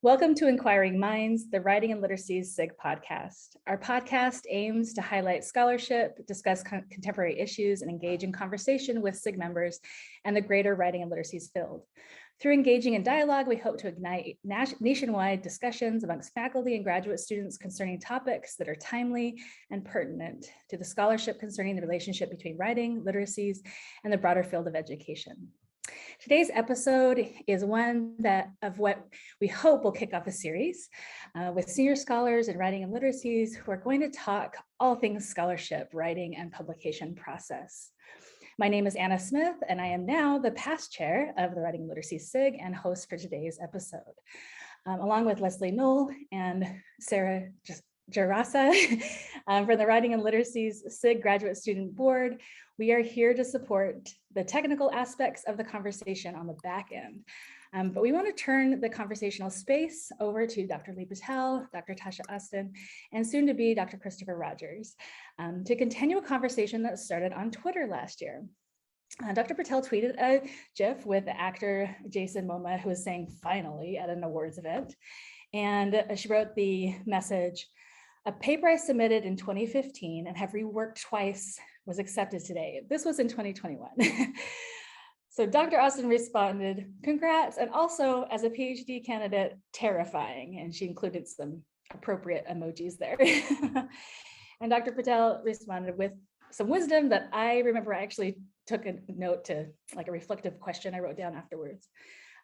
Welcome to Inquiring Minds, the Writing Literacies SIG podcast. Our podcast aims to highlight scholarship, discuss contemporary issues, and engage in conversation with SIG members and the greater writing and literacies field. Through engaging in dialogue, we hope to ignite nationwide discussions amongst faculty and graduate students concerning topics that are timely and pertinent to the scholarship concerning the relationship between writing, literacies, and the broader field of education. Today's episode is one of what we hope will kick off a series with senior scholars in writing and literacies who are going to talk all things scholarship, writing, and publication process. My name is Anna Smith, and I am now the past chair of the Writing Literacies SIG and host for today's episode. Along with Leslie Noel and Sarah Jerasa from the Writing and Literacies SIG Graduate Student Board, we are here to support the technical aspects of the conversation on the back end. But we want to turn the conversational space over to Dr. Leigh Patel, Dr. Tasha Austin, and soon to be Dr. Christopher Rogers to continue a conversation that started on Twitter last year. Dr. Patel tweeted a GIF with actor Jason Momoa, who was saying finally at an awards event. And she wrote the message, "A paper I submitted in 2015 and have reworked twice was accepted today. This was in 2021. So Dr. Austin responded, "Congrats, and also as a PhD candidate, terrifying." And she included some appropriate emojis there. And Dr. Patel responded with some wisdom that I remember I actually took a note to, like a reflective question I wrote down afterwards.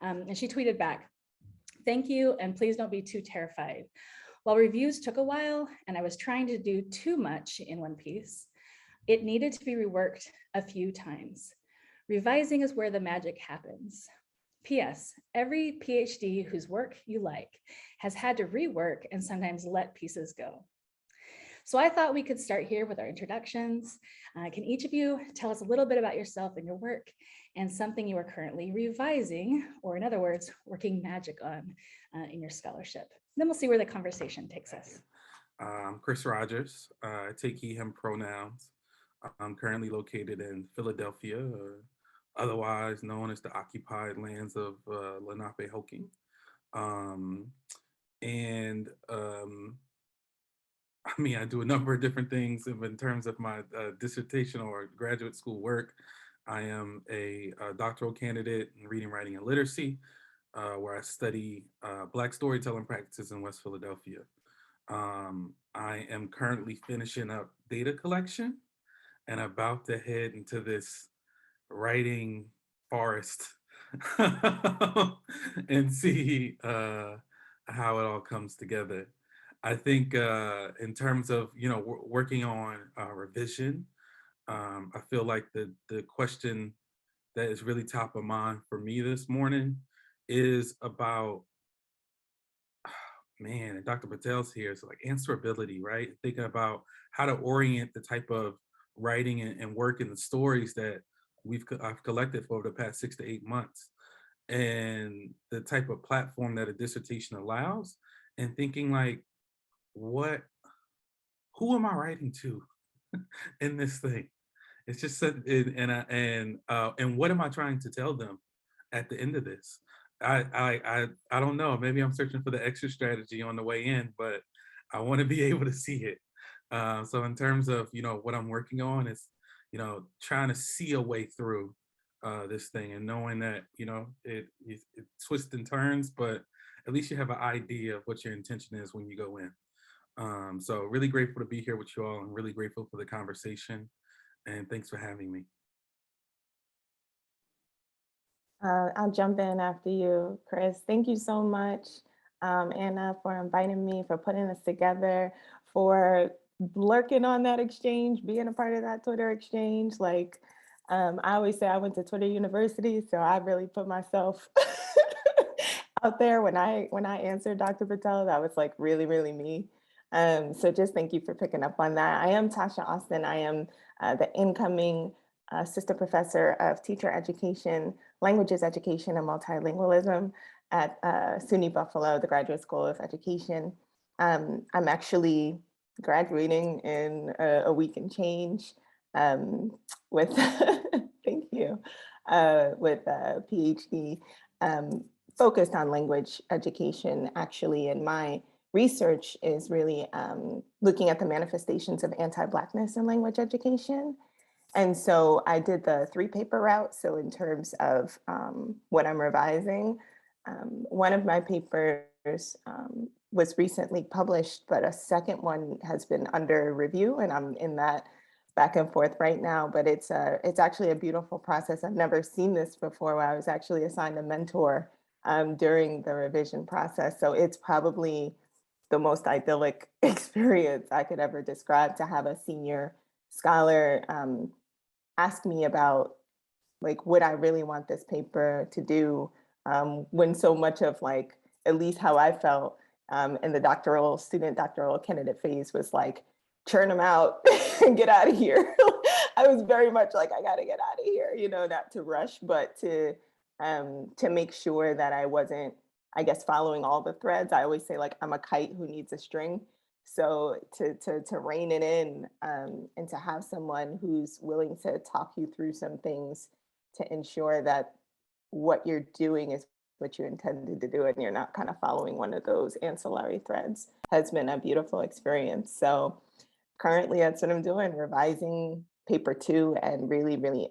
And she tweeted back, "Thank you, and please don't be too terrified. While reviews took a while and I was trying to do too much in one piece, it needed to be reworked a few times. Revising is where the magic happens. P.S. Every PhD whose work you like has had to rework and sometimes let pieces go." So I thought we could start here with our introductions. Can each of you tell us a little bit about yourself and your work and something you are currently revising, or in other words, working magic on in your scholarship? Then we'll see where the conversation takes us. I'm Chris Rogers. I take he, him pronouns. I'm currently located in Philadelphia, otherwise known as the occupied lands of Lenape-Hoking. I do a number of different things in terms of my dissertation or graduate school work. I am a doctoral candidate in reading, writing, and literacy, where I study Black storytelling practices in West Philadelphia. I am currently finishing up data collection and about to head into this writing forest and see how it all comes together. I think in terms of, working on revision, I feel like the question that is really top of mind for me this morning is about, and Dr. Patel's here, so like answerability, right? Thinking about how to orient the type of writing and work and the stories that I've collected for over the past 6 to 8 months, and the type of platform that a dissertation allows, and thinking like, who am I writing to in this thing? It's just and what am I trying to tell them at the end of this? I don't know. Maybe I'm searching for the exit strategy on the way in, but I want to be able to see it. So in terms of what I'm working on is trying to see a way through this thing, and knowing that it twists and turns, but at least you have an idea of what your intention is when you go in. So really grateful to be here with you all, and really grateful for the conversation, and thanks for having me. I'll jump in after you, Chris. Thank you so much, Anna, for inviting me, for putting this together, for lurking on that exchange, being a part of that Twitter exchange. Like I always say, I went to Twitter University, so I really put myself out there when I answered Dr. Patel. That was like really, really me. So just thank you for picking up on that. I am Tasha Austin. I am the incoming assistant professor of teacher education, languages education, and multilingualism at SUNY Buffalo, the Graduate School of Education. I'm actually graduating in a week and change with, thank you, with a PhD. focused on language education, actually, and my research is really looking at the manifestations of anti-Blackness in language education. And so I did the 3-paper route. So in terms of what I'm revising, one of my papers was recently published, but a second one has been under review, and I'm in that back and forth right now. But it's actually a beautiful process. I've never seen this before, where I was actually assigned a mentor during the revision process. So it's probably the most idyllic experience I could ever describe, to have a senior scholar ask me about, like, would I really want this paper to do, when so much of, like, at least how I felt in the doctoral candidate phase was like, churn them out and get out of here. I was very much like, I got to get out of here, not to rush, but to make sure that I wasn't, I guess, following all the threads. I always say, like, I'm a kite who needs a string. So to rein it in, and to have someone who's willing to talk you through some things to ensure that what you're doing is what you intended to do, and you're not kind of following one of those ancillary threads, has been a beautiful experience. So currently that's what I'm doing, revising paper 2, and really, really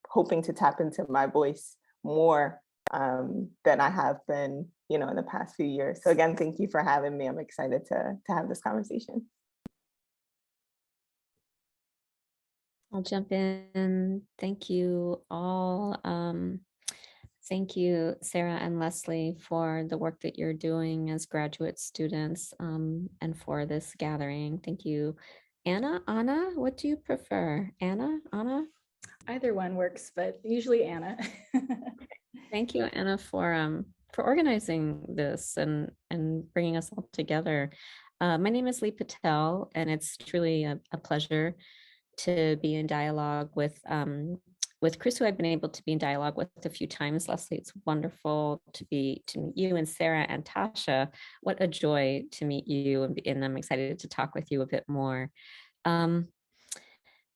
hoping to tap into my voice more than I have been, in the past few years. So again, thank you for having me. I'm excited to have this conversation. I'll jump in. Thank you all. Thank you, Sarah and Leslie, for the work that you're doing as graduate students, and for this gathering. Thank you. Anna, what do you prefer? Anna? Either one works, but usually Anna. Thank you, Anna, for organizing this and bringing us all together. My name is Leigh Patel, and it's truly a pleasure to be in dialogue with Chris, who I've been able to be in dialogue with a few times. Leslie, it's wonderful to meet you, and Sarah and Tasha. What a joy to meet you, and I'm excited to talk with you a bit more.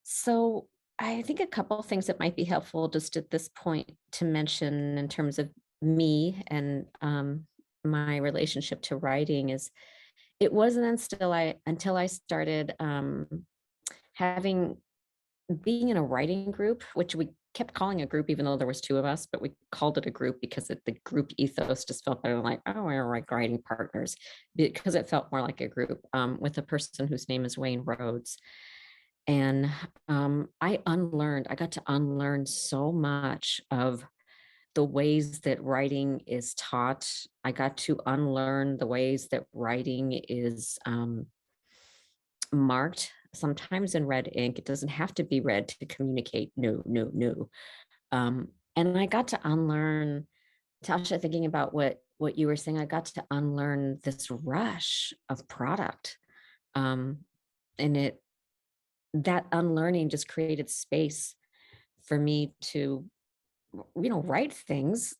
So I think a couple of things that might be helpful just at this point to mention in terms of me and my relationship to writing is, it wasn't until I started being in a writing group, which we kept calling a group, even though there was 2 of us, but we called it a group because the group ethos just felt better, like, oh, we're like writing partners, because it felt more like a group, with a person whose name is Wayne Rhodes. And I got to unlearn so much of the ways that writing is taught. I got to unlearn the ways that writing is marked, sometimes in red ink. It doesn't have to be red to communicate no. And I got to unlearn, Tasha, thinking about what you were saying, I got to unlearn this rush of product. And that unlearning just created space for me to, write things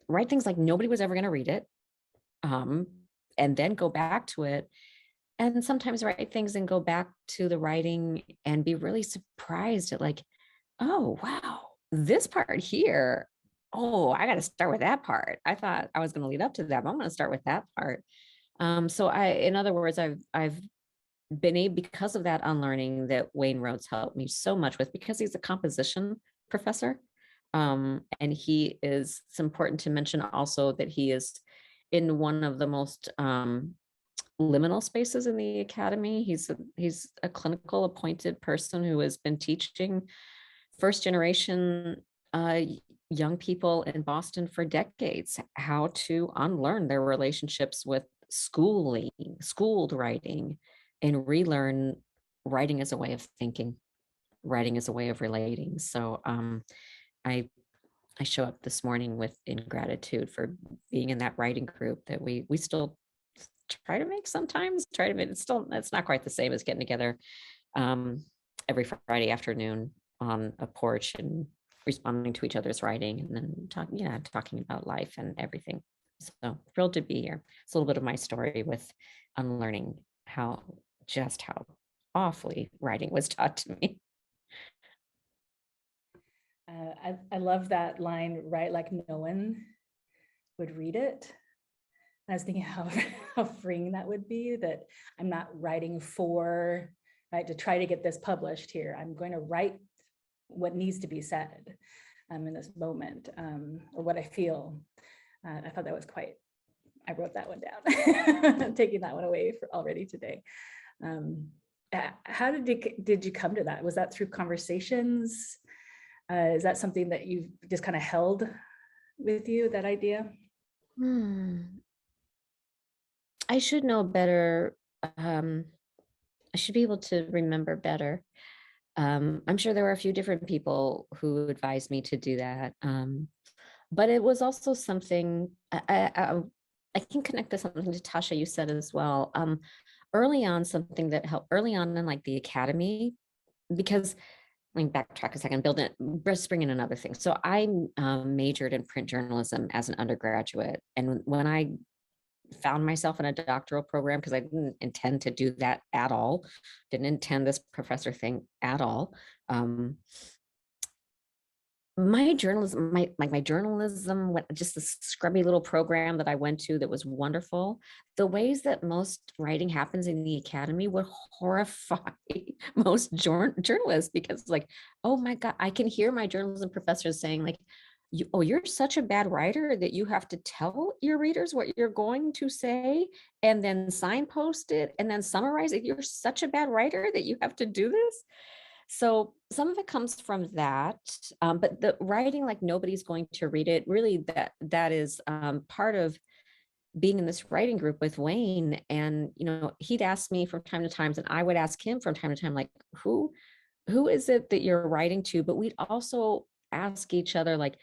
like nobody was ever going to read it. And then go back to it, and sometimes write things and go back to the writing and be really surprised at, like, oh, wow, this part here. Oh, I got to start with that part. I thought I was going to lead up to that, but I'm going to start with that part. So in other words, I've been able, because of that unlearning that Wayne Rhodes helped me so much with, because he's a composition professor. And it's important to mention also that he is in one of the most liminal spaces in the academy. He's a clinical appointed person who has been teaching first generation young people in Boston for decades how to unlearn their relationships with schooled writing, and relearn writing as a way of thinking, writing as a way of relating. So I show up this morning in gratitude for being in that writing group that we still try to make sometimes. It's not quite the same as getting together every Friday afternoon on a porch and responding to each other's writing, and then talking about life and everything. So thrilled to be here. It's a little bit of my story with unlearning how awfully writing was taught to me. I love that line, right? Like no one. would read it. And I was thinking how freeing that would be, that I'm not writing for, right, to try to get this published here. I'm going to write what needs to be said in this moment, or what I feel. I thought that was quite, I wrote that one down. I'm taking that one away for already today. How did you come to that? Was that through conversations? Is that something that you've just kind of held with you, that idea? I should know better. I should be able to remember better. I'm sure there were a few different people who advised me to do that. But it was also something I can connect to something to Tasha you said as well. Early on, something that helped early on in like the academy, because let me backtrack a second, bring in another thing. So I majored in print journalism as an undergraduate. And when I found myself in a doctoral program, because I didn't intend to do that at all, didn't intend this professor thing at all. My journalism, my journalism, just this scrubby little program that I went to that was wonderful. The ways that most writing happens in the academy would horrify most journalists, because like, oh my God, I can hear my journalism professors saying like, you're such a bad writer that you have to tell your readers what you're going to say and then signpost it and then summarize it. You're such a bad writer that you have to do this. So some of it comes from that, but the writing like nobody's going to read it, really that is part of being in this writing group with Wayne. And, he'd ask me from time to time, and I would ask him from time to time, like, who is it that you're writing to? But we'd also ask each other, like,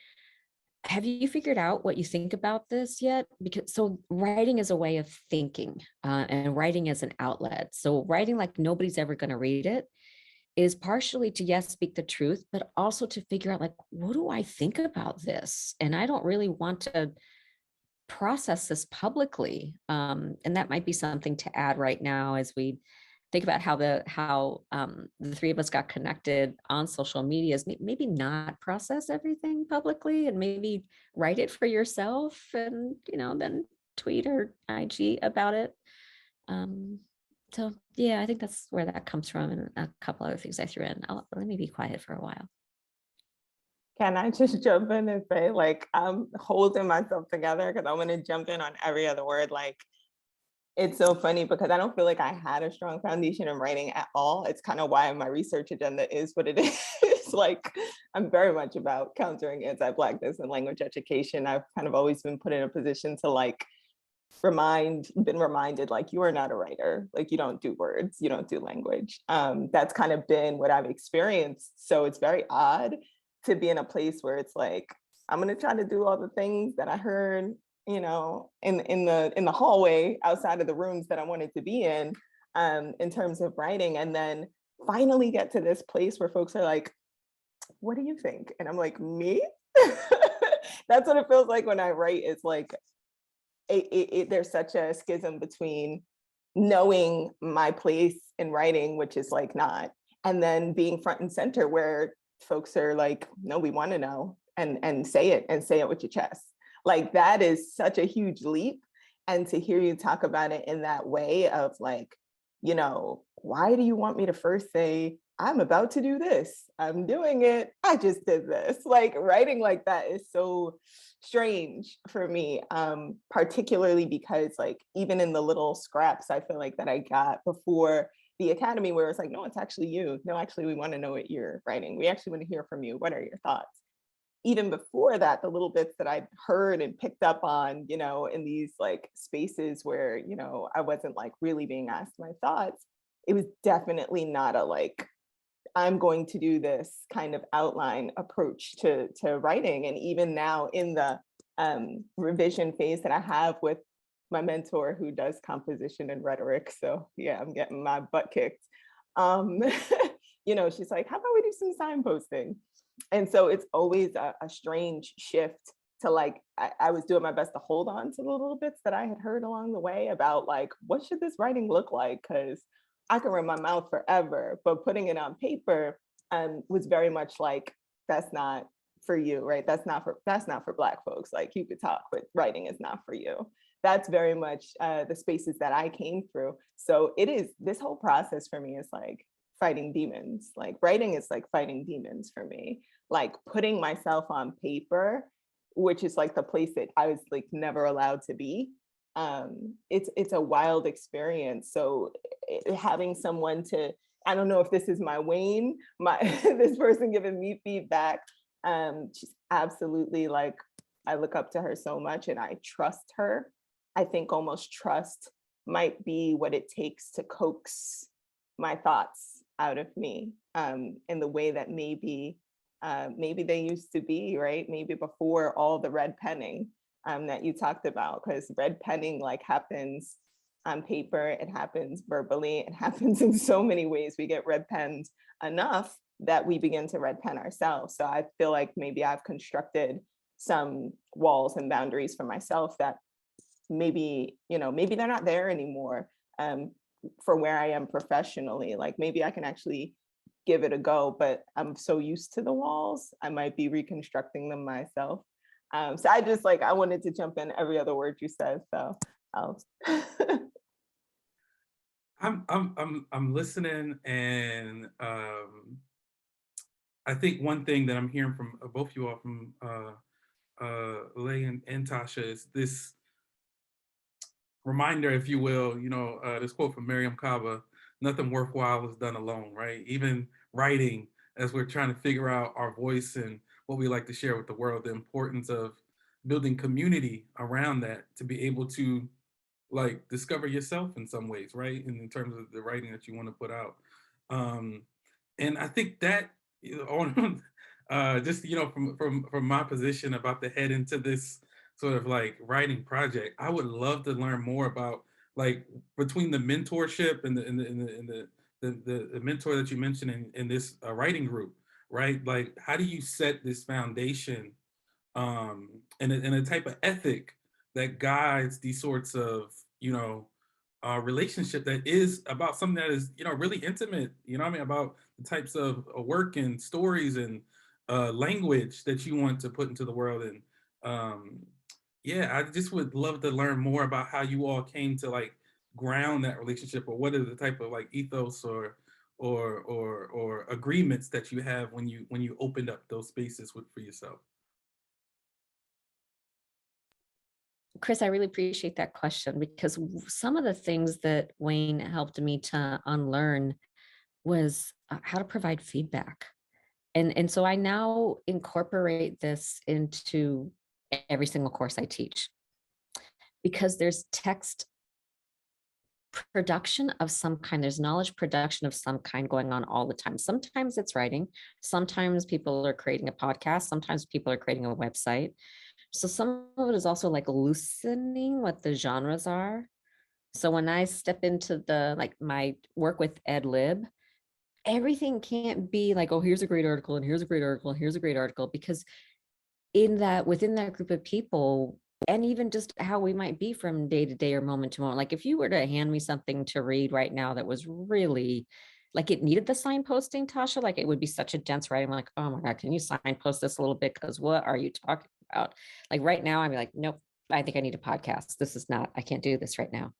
have you figured out what you think about this yet? Because so writing is a way of thinking, and writing is an outlet. So writing like nobody's ever going to read it is partially to, yes, speak the truth, but also to figure out like, what do I think about this? And I don't really want to process this publicly. And that might be something to add right now as we think about how the three of us got connected on social media, is maybe not process everything publicly and maybe write it for yourself and, then tweet or IG about it. So yeah, I think that's where that comes from, and a couple other things I threw in. Let me be quiet for a while. Can I just jump in and say, like, I'm holding myself together because I'm going to jump in on every other word. Like, it's so funny because I don't feel like I had a strong foundation in writing at all. It's kind of why my research agenda is what it is. Like, I'm very much about countering anti-Blackness and language education. I've kind of always been put in a position to like been reminded, like, you are not a writer, like you don't do words, you don't do language. That's kind of been what I've experienced. So it's very odd to be in a place where it's like, I'm going to try to do all the things that I heard, in the hallway outside of the rooms that I wanted to be in terms of writing, and then finally get to this place where folks are like, what do you think? And I'm like, me? That's what it feels like when I write. It's like, there's such a schism between knowing my place in writing, which is like not, and then being front and center where folks are like, no, we want to know, and say it with your chest. Like, that is such a huge leap. And to hear you talk about it in that way of like, why do you want me to first say, I'm about to do this, I'm doing it, I just did this? Like, writing like that is so strange for me, particularly because like, even in the little scraps I feel like that I got before the academy, where it's like, no, it's actually you. No, actually, we want to know what you're writing. We actually want to hear from you. What are your thoughts? Even before that, the little bits that I'd heard and picked up on, in these like spaces where, I wasn't like really being asked my thoughts, it was definitely not a like, I'm going to do this kind of outline approach to writing. And even now in the revision phase that I have with my mentor who does composition and rhetoric, so yeah, I'm getting my butt kicked. She's like, how about we do some signposting? And so it's always a strange shift to like, I was doing my best to hold on to the little bits that I had heard along the way about like, what should this writing look like? Because I can run my mouth forever, but putting it on paper was very much like, that's not for you, right? That's not for Black folks. Like, you could talk, but writing is not for you. That's very much the spaces that I came through. So this whole process for me is like fighting demons. Like, writing is like fighting demons for me. Like, putting myself on paper, which is like the place that I was like never allowed to be. It's a wild experience. So having someone to, I don't know if this is my Wayne, this person giving me feedback. She's absolutely, like, I look up to her so much and I trust her. I think almost trust might be what it takes to coax my thoughts out of me in the way that maybe they used to be, right? Maybe before all the red penning that you talked about, because red penning like happens on paper, it happens verbally, it happens in so many ways. We get red penned enough that we begin to red pen ourselves. So I feel like maybe I've constructed some walls and boundaries for myself that maybe they're not there anymore for where I am professionally. Like, maybe I can actually give it a go, but I'm so used to the walls, I might be reconstructing them myself. So I wanted to jump in every other word you said. So I'll I'm listening, and I think one thing that I'm hearing from both you all, from Leigh and Tasha, is this reminder, if you will, this quote from Miriam Kaba: "Nothing worthwhile is done alone," right? Even writing, as we're trying to figure out our voice and what we like to share with the world, the importance of building community around that to be able to like discover yourself in some ways, right? In terms of the writing that you want to put out. And I think that, just, from my position, about to head into this sort of like writing project, I would love to learn more about, like, between the mentorship and the mentor that you mentioned in this writing group, right? Like, how do you set this foundation and a type of ethic that guides these sorts of, relationship that is about something that is, really intimate, what I mean, about the types of work and stories and language that you want to put into the world. And yeah, I just would love to learn more about how you all came to like ground that relationship, or what are the type of like ethos or agreements that you have when you opened up those spaces for yourself. Chris, I really appreciate that question, because some of the things that Wayne helped me to unlearn was how to provide feedback. And so I now incorporate this into every single course I teach, because there's text production of some kind, there's knowledge production of some kind going on all the time. Sometimes it's writing, sometimes people are creating a podcast, sometimes people are creating a website. So some of it is also like loosening what the genres are. So when I step into my work with Ed Lib, everything can't be like, oh, here's a great article and here's a great article and here's a great article, because within that group of people, and even just how we might be from day to day or moment to moment, like if you were to hand me something to read right now that was really like it needed the signposting, Tasha, like it would be such a dense writing. I'm like, oh my God, can you signpost this a little bit? Because what are you talking about? Like right now, I'm like, nope, I think I need a podcast. I can't do this right now.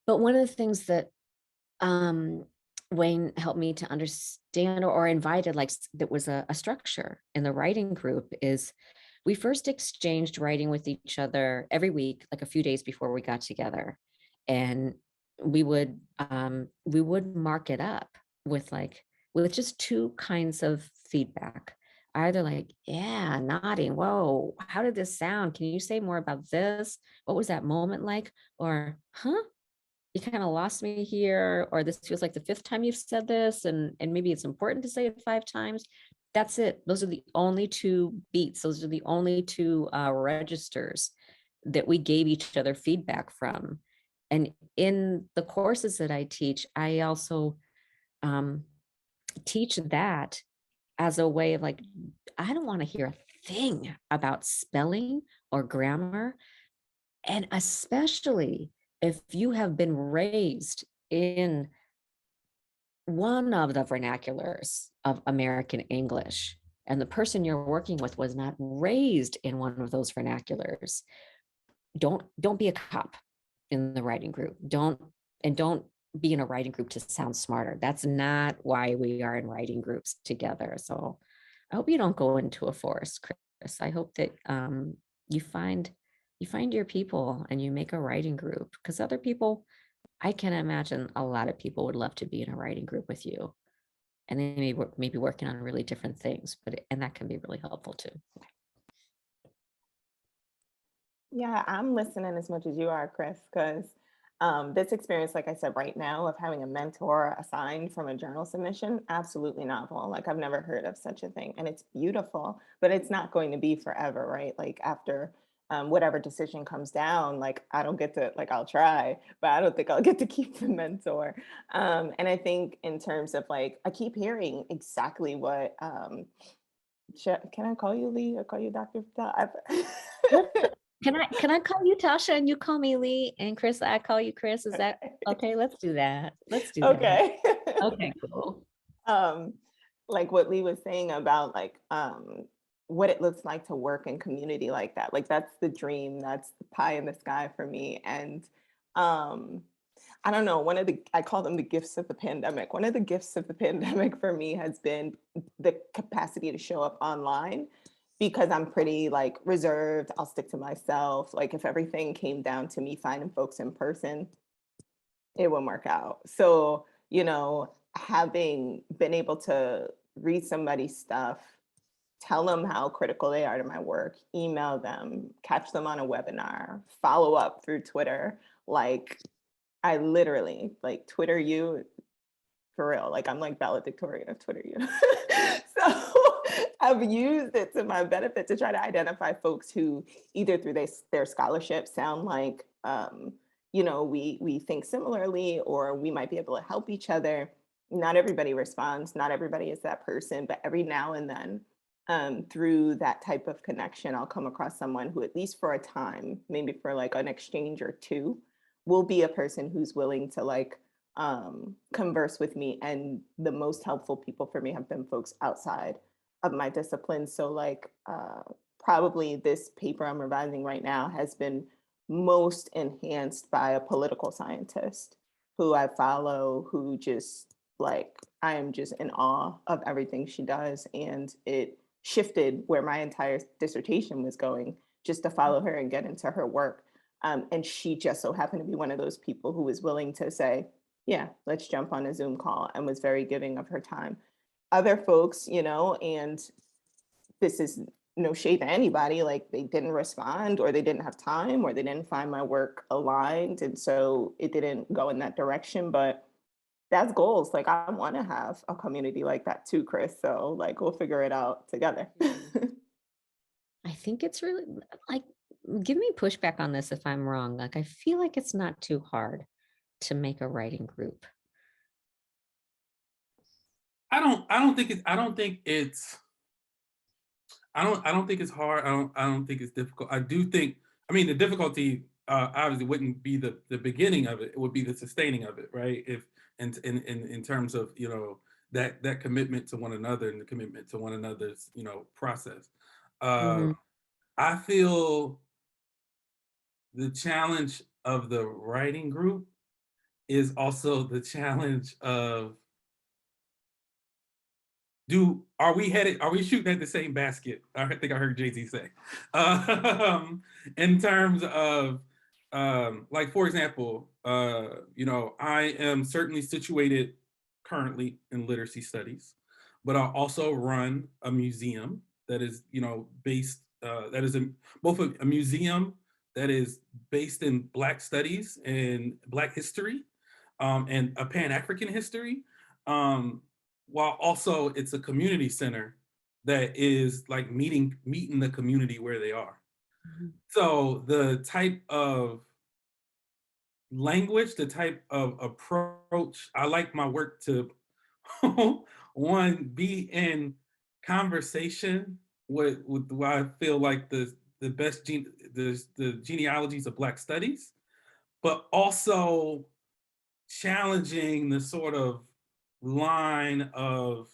But one of the things that Wayne helped me to understand or invited, like that was a structure in the writing group, is we first exchanged writing with each other every week, like a few days before we got together. And we would mark it up with just two kinds of feedback. Either like, yeah, nodding, whoa, how did this sound? Can you say more about this? What was that moment like? Or, huh? You kind of lost me here, or this feels like the fifth time you've said this, and maybe it's important to say it 5 times. That's it. Those are the only two beats. Those are the only two registers that we gave each other feedback from. And in the courses that I teach, I also teach that as a way of like, I don't want to hear a thing about spelling or grammar. And especially if you have been raised in one of the vernaculars of American English, and the person you're working with was not raised in one of those vernaculars, don't be a cop in the writing group. Don't be in a writing group to sound smarter. That's not why we are in writing groups together. So I hope you don't go into a forest, Chris. I hope that you find your people and you make a writing group, because other people, I can imagine a lot of people would love to be in a writing group with you, and they may be working on really different things, and that can be really helpful too. Yeah, I'm listening as much as you are, Chris, because this experience, like I said, right now of having a mentor assigned from a journal submission, absolutely novel. Like I've never heard of such a thing, and it's beautiful, but it's not going to be forever, right? Like after whatever decision comes down, like I don't get to, like I'll try, but I don't think I'll get to keep the mentor. And I think in terms of like, I keep hearing exactly what, can I call you Leigh or call you Dr. Patel? Can I call you Tasha and you call me Leigh, and Chris, I call you Chris? Is that okay? Let's do that. Let's do that. Okay. Okay, cool. Like what Leigh was saying about like what it looks like to work in community like that. Like that's the dream, that's the pie in the sky for me. And I don't know, I call them the gifts of the pandemic. One of the gifts of the pandemic for me has been the capacity to show up online, because I'm pretty like reserved. I'll stick to myself. Like if everything came down to me finding folks in person, it wouldn't work out. So, having been able to read somebody's stuff, tell them how critical they are to my work, email them, catch them on a webinar, follow up through Twitter. Like I literally like Twitter you for real. Like I'm like valedictorian of Twitter you. So I've used it to my benefit to try to identify folks who either through their scholarship sound like, we think similarly, or we might be able to help each other. Not everybody responds. Not everybody is that person, but every now and then through that type of connection, I'll come across someone who, at least for a time, maybe for like an exchange or two, will be a person who's willing to like converse with me. And the most helpful people for me have been folks outside of my discipline. So like probably this paper I'm revising right now has been most enhanced by a political scientist who I follow, who just like, I am just in awe of everything she does. And it shifted where my entire dissertation was going just to follow her and get into her work. And she just so happened to be one of those people who was willing to say, yeah, let's jump on a Zoom call, and was very giving of her time. Other folks, and this is no shade to anybody, like they didn't respond, or they didn't have time, or they didn't find my work aligned. And so it didn't go in that direction, but that's goals. Like I want to have a community like that too, Chris. So like, we'll figure it out together. I think it's really like, give me pushback on this if I'm wrong. Like, I feel like it's not too hard to make a writing group. I don't think it's hard. I don't think it's difficult. I do think, the difficulty obviously wouldn't be the beginning of it. It would be the sustaining of it, right? If in terms of, that commitment to one another and the commitment to one another's, process. I feel the challenge of the writing group is also the challenge of, are we shooting at the same basket? I think I heard Jay-Z say. In terms of, like, for example, I am certainly situated currently in literacy studies, but I also run a museum that is, based, that is both a museum that is based in Black studies and Black history, and a Pan-African history. While also it's a community center that is like meeting the community where they are. So the type of language, the type of approach, I like my work to one, be in conversation with what I feel like the best the genealogies of Black studies, but also challenging the sort of line of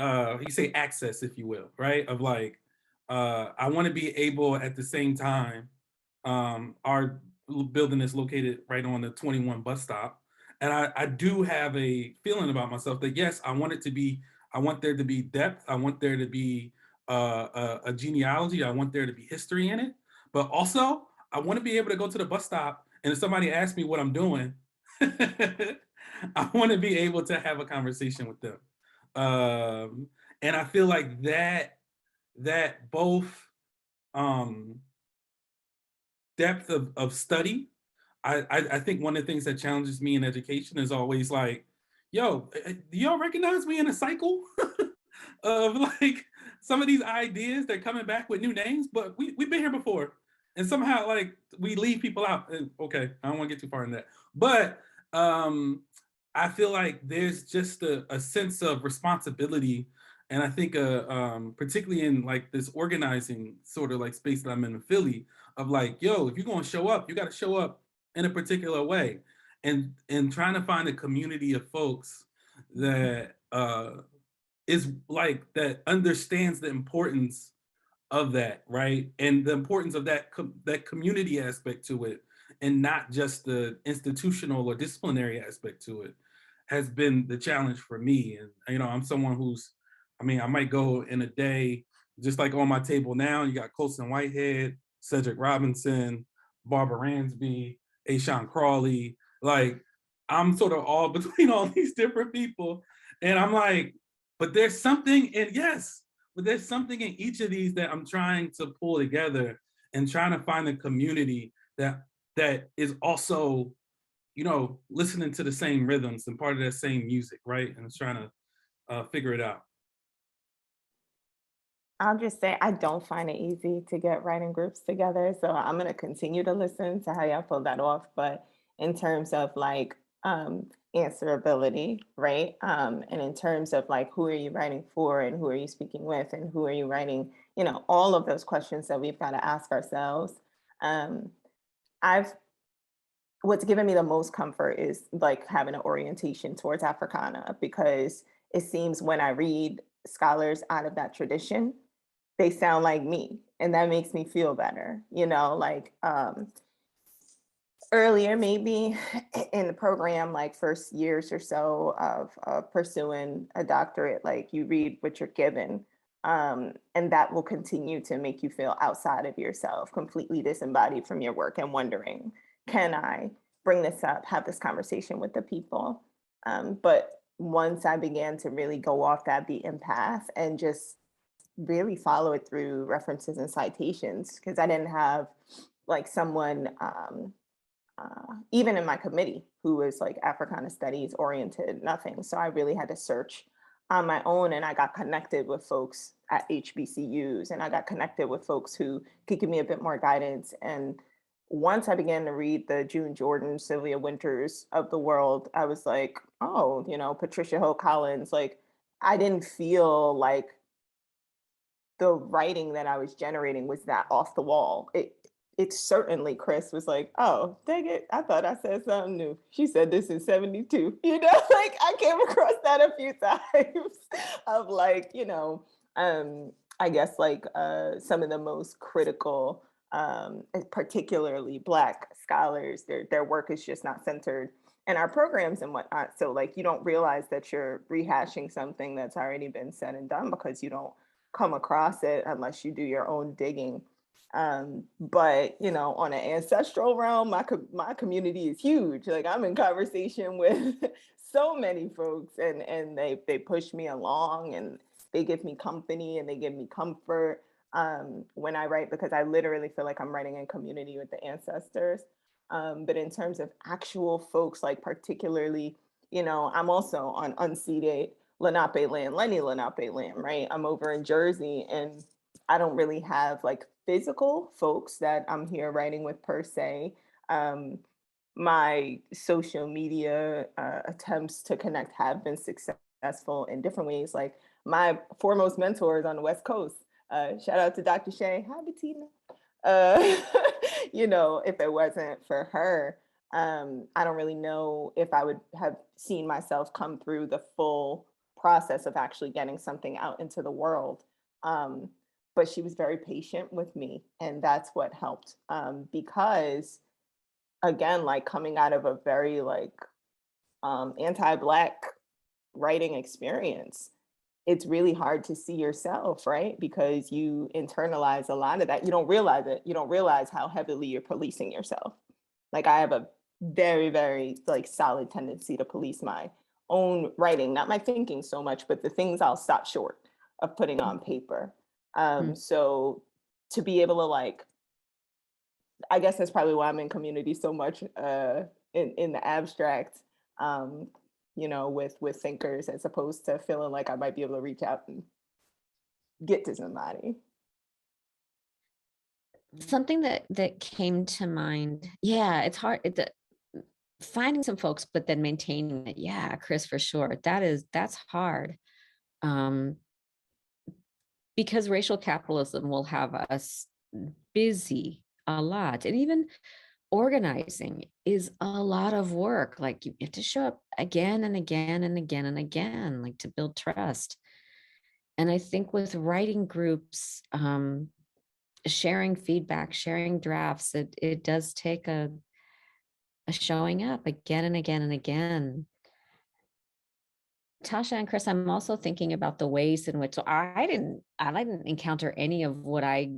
you say access, if you will, right? Of like, I want to be able at the same time, our building is located right on the 21 bus stop. And I do have a feeling about myself that yes, I want there to be depth. I want there to be a genealogy. I want there to be history in it. But also, I want to be able to go to the bus stop and if somebody asks me what I'm doing, I want to be able to have a conversation with them. And I feel like that both depth of study, I think one of the things that challenges me in education is always like, yo, do y'all recognize we in a cycle of like some of these ideas, they're coming back with new names, but we've been here before. And somehow like we leave people out. And okay, I don't want to get too far in that. But I feel like there's just a sense of responsibility. And I think particularly in like this organizing sort of like space that I'm in Philly, of like, yo, if you're gonna show up, you gotta show up in a particular way. And trying to find a community of folks that is like, that understands the importance of that, right? And the importance of that community aspect to it, and not just the institutional or disciplinary aspect to it, has been the challenge for me. And you know, I'm someone who's, I mean, I might go in a day, just like on my table now, you got Colson Whitehead, Cedric Robinson, Barbara Ransby, Ashawn Crawley, like I'm sort of all between all these different people. And I'm like, but there's something in, yes, but there's something in each of these that I'm trying to pull together and trying to find a community that is also, you know, listening to the same rhythms and part of that same music, right? And it's trying to figure it out. I'll just say I don't find it easy to get writing groups together. So I'm going to continue to listen to how y'all pull that off. But in terms of like answerability, right? And in terms of like, who are you writing for and who are you speaking with and who are you writing, you know, all of those questions that we've got to ask ourselves. What's given me the most comfort is like having an orientation towards Africana, because it seems when I read scholars out of that tradition, they sound like me, and that makes me feel better, you know, like earlier maybe in the program, like first years or so of pursuing a doctorate, like you read what you're given, and that will continue to make you feel outside of yourself, completely disembodied from your work and wondering, can I bring this up, have this conversation with the people? But once I began to really go off that beaten path and just really follow it through references and citations, because I didn't have like someone, even in my committee, who was like Africana studies oriented, nothing. So I really had to search on my own, and I got connected with folks at HBCUs, and I got connected with folks who could give me a bit more guidance. And once I began to read the June Jordan, Sylvia Winters of the world, I was like, oh, you know, Patricia Hill Collins, like I didn't feel like the writing that I was generating was that off the wall. It certainly, Chris was like, oh, dang it, I thought I said something new. She said this in 72. You know, like I came across that a few times of like, you know, I guess like some of the most critical, particularly Black scholars, their work is just not centered in our programs and whatnot. So like you don't realize that you're rehashing something that's already been said and done, because you don't come across it unless you do your own digging. But you know, on an ancestral realm, my community is huge. Like I'm in conversation with so many folks, and they push me along, and they give me company and they give me comfort when I write, because I literally feel like I'm writing in community with the ancestors. But in terms of actual folks, like particularly, you know, I'm also on unceded Lenape land, Lenni Lenape land, right? I'm over in Jersey, and I don't really have like physical folks that I'm here writing with per se. My social media attempts to connect have been successful in different ways. Like my foremost mentors on the West Coast. Shout out to Dr. Shay. Hi, Bettina. You know, if it wasn't for her, I don't really know if I would have seen myself come through the full process of actually getting something out into the world. But she was very patient with me, and that's what helped, because again, like coming out of a very like anti-Black writing experience, it's really hard to see yourself, right? Because you internalize a lot of that. You don't realize it. You don't realize how heavily you're policing yourself. Like I have a very, very like solid tendency to police my own writing, not my thinking so much, but the things I'll stop short of putting on paper. So to be able to like, I guess that's probably why I'm in community so much in the abstract, you know, with thinkers, as opposed to feeling like I might be able to reach out and get to somebody. Something that came to mind, yeah, it's hard. Finding some folks, but then maintaining it. Yeah, Chris, for sure. That's hard. Because racial capitalism will have us busy a lot. And even organizing is a lot of work. Like you have to show up again and again and again and again, like to build trust. And I think with writing groups, sharing feedback, sharing drafts, it does take a showing up again and again and again. Tasha and Chris, I'm also thinking about the ways in which, so I didn't encounter any of what I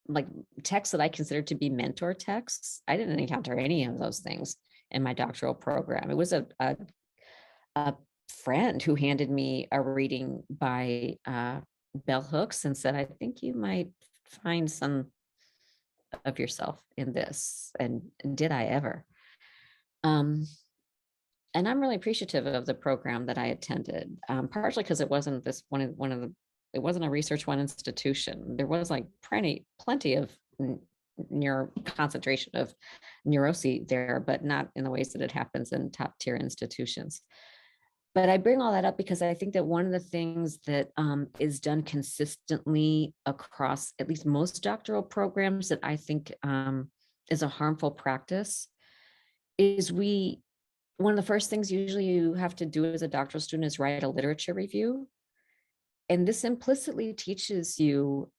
like texts that I consider to be mentor texts. I didn't encounter any of those things in my doctoral program. It was a friend who handed me a reading by Bell Hooks and said, I think you might find some of yourself in this. And did I ever? And I'm really appreciative of the program that I attended, partially because it wasn't it wasn't a research one institution. There was like plenty of concentration of neuroses there, but not in the ways that it happens in top tier institutions. But I bring all that up because I think that one of the things that is done consistently across at least most doctoral programs that I think is a harmful practice is one of the first things usually you have to do as a doctoral student is write a literature review. And this implicitly teaches you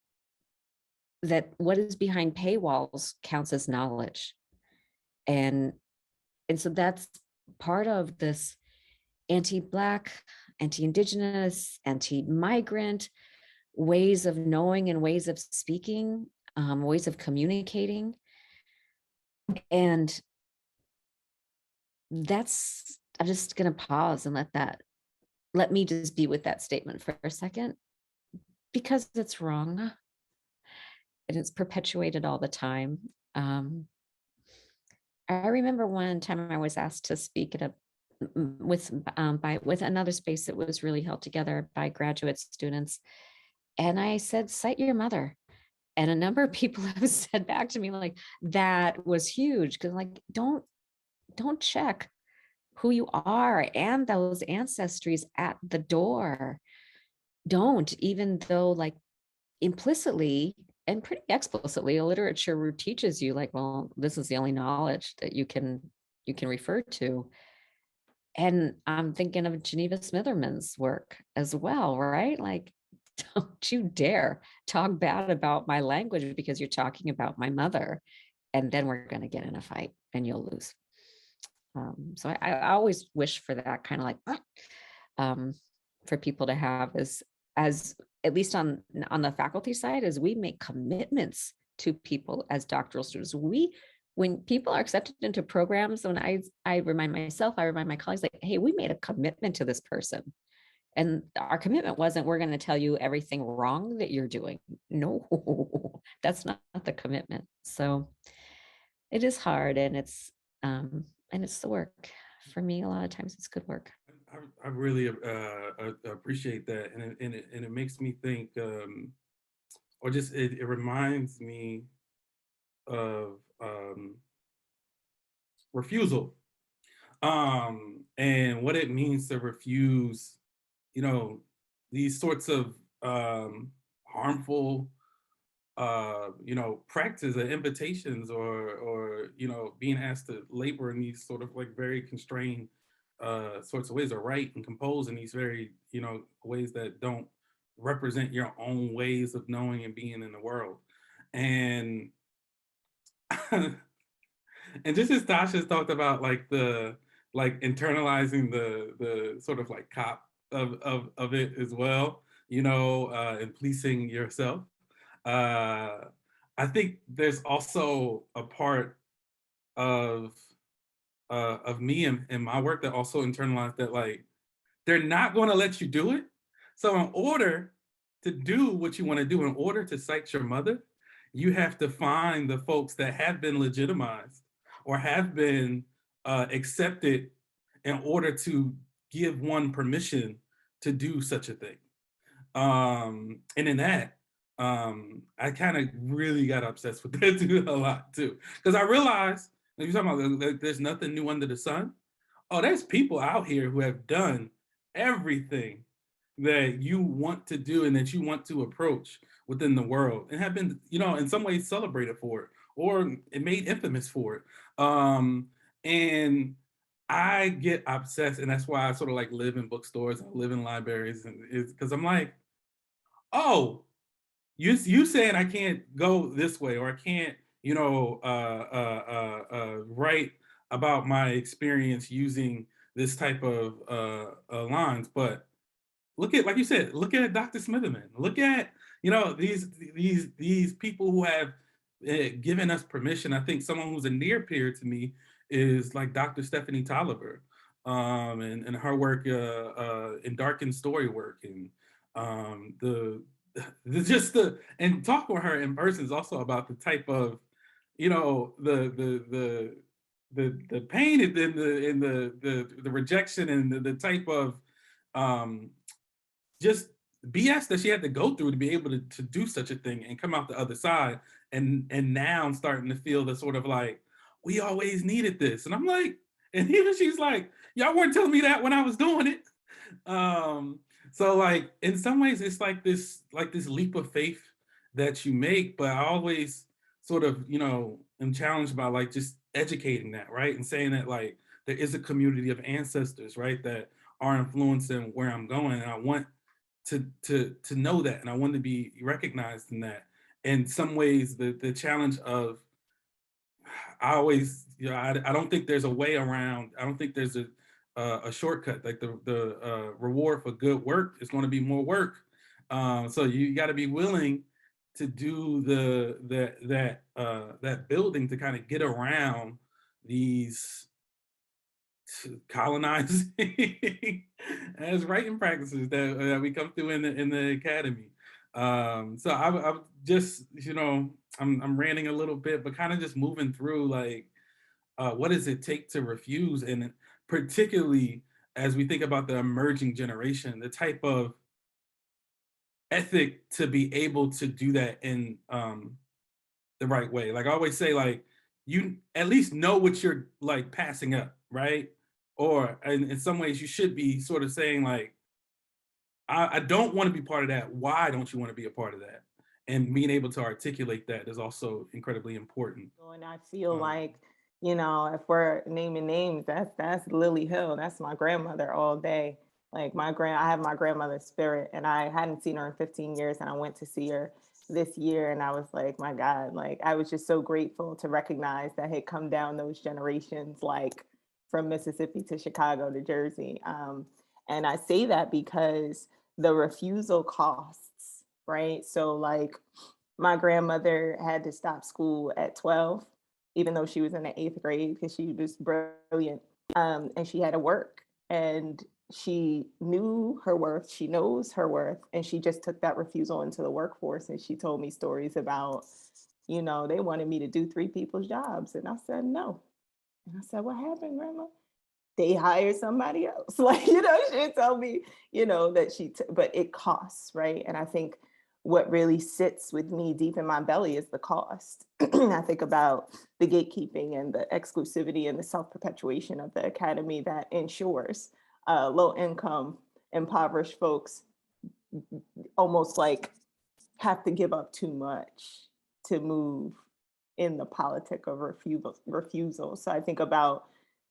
that what is behind paywalls counts as knowledge. And so that's part of this anti-Black, anti-Indigenous, anti-migrant ways of knowing and ways of speaking, ways of communicating. And I'm just going to pause and let me just be with that statement for a second, because it's wrong and it's perpetuated all the time. I remember one time I was asked to speak at with another space that was really held together by graduate students. And I said, cite your mother. And a number of people have said back to me, like, that was huge. Cause like, don't check who you are and those ancestries at the door. Don't, even though like implicitly and pretty explicitly, a literature teaches you like, well, this is the only knowledge that you can refer to. And I'm thinking of Geneva Smitherman's work as well, right? Like, don't you dare talk bad about my language because you're talking about my mother. And then we're going to get in a fight and you'll lose. So I always wish for that kind of like, for people to have as at least on the faculty side, as we make commitments to people as doctoral students. When people are accepted into programs, when I remind myself, I remind my colleagues, like, hey, we made a commitment to this person. And our commitment wasn't, we're going to tell you everything wrong that you're doing. No, that's not the commitment. So it is hard, and it's the work. For me, a lot of times it's good work. I really appreciate that, and it makes me think, or just it reminds me of refusal, and what it means to refuse, you know, these sorts of harmful, you know, practices or invitations, or you know, being asked to labor in these sort of like very constrained sorts of ways, or write and compose in these very, ways that don't represent your own ways of knowing and being in the world. And and just as Tasha's talked about, like internalizing the sort of like cop of it as well, and policing yourself. I think there's also a part of me and my work that also internalized that, like, they're not going to let you do it. So in order to do what you want to do, in order to cite your mother, you have to find the folks that have been legitimized or have been accepted in order to give one permission to do such a thing. And in that, I kind of really got obsessed with that too, a lot too, because I realized, like you're talking about, like, there's nothing new under the sun. Oh, there's people out here who have done everything that you want to do and that you want to approach within the world, and have been, in some ways celebrated for it, or made infamous for it. And I get obsessed, and that's why I sort of like live in bookstores and live in libraries, and it's because I'm like, oh, you saying I can't go this way, or I can't, write about my experience using this type of lines, but look at, like you said, look at Dr. Smitherman. Look at, these people who have given us permission. I think someone who's a near peer to me is like Dr. Stephanie Tolliver, and her work in darkened story work, and and talking with her in person is also about the type of, the pain and the rejection, and the type of just BS that she had to go through to be able to do such a thing and come out the other side. And now I'm starting to feel the sort of like, we always needed this. And I'm like, and even she's like, y'all weren't telling me that when I was doing it. So like, in some ways it's like this leap of faith that you make, but I always sort of, am challenged by like just educating that, right? And saying that like, there is a community of ancestors, right, that are influencing where I'm going. And I want to know that, and I want to be recognized in that. In some ways, the challenge of, I always, I don't think there's a way around. I don't think there's a shortcut. Like the reward for good work is going to be more work. So you got to be willing to do that building to kind of get around these colonizing as writing practices that we come through in the academy. So I'm just, I'm ranting a little bit, but kind of just moving through like, what does it take to refuse? And particularly as we think about the emerging generation, the type of ethic to be able to do that in the right way. Like I always say, like, you at least know what you're like passing up, right? Or in some ways you should be sort of saying like, I don't want to be part of that. Why don't you want to be a part of that? And being able to articulate that is also incredibly important. And I feel like, if we're naming names, that's Lily Hill. That's my grandmother all day. Like I have my grandmother's spirit, and I hadn't seen her in 15 years, and I went to see her this year, and I was like, my God, like I was just so grateful to recognize that had come down those generations, like from Mississippi to Chicago to Jersey. And I say that because the refusal costs, right? So like my grandmother had to stop school at 12, even though she was in the 8th grade, because she was brilliant. And she had to work, and she knew her worth, she knows her worth, and she just took that refusal into the workforce. And she told me stories about, they wanted me to do 3 people's jobs. And I said, no. And I said, what happened, Grandma? They hired somebody else. Like, she'd tell me, that but it costs, right? And I think what really sits with me deep in my belly is the cost. I think about the gatekeeping and the exclusivity and the self-perpetuation of the academy that ensures low income, impoverished folks almost like have to give up too much to move in the politic of refusal. So I think about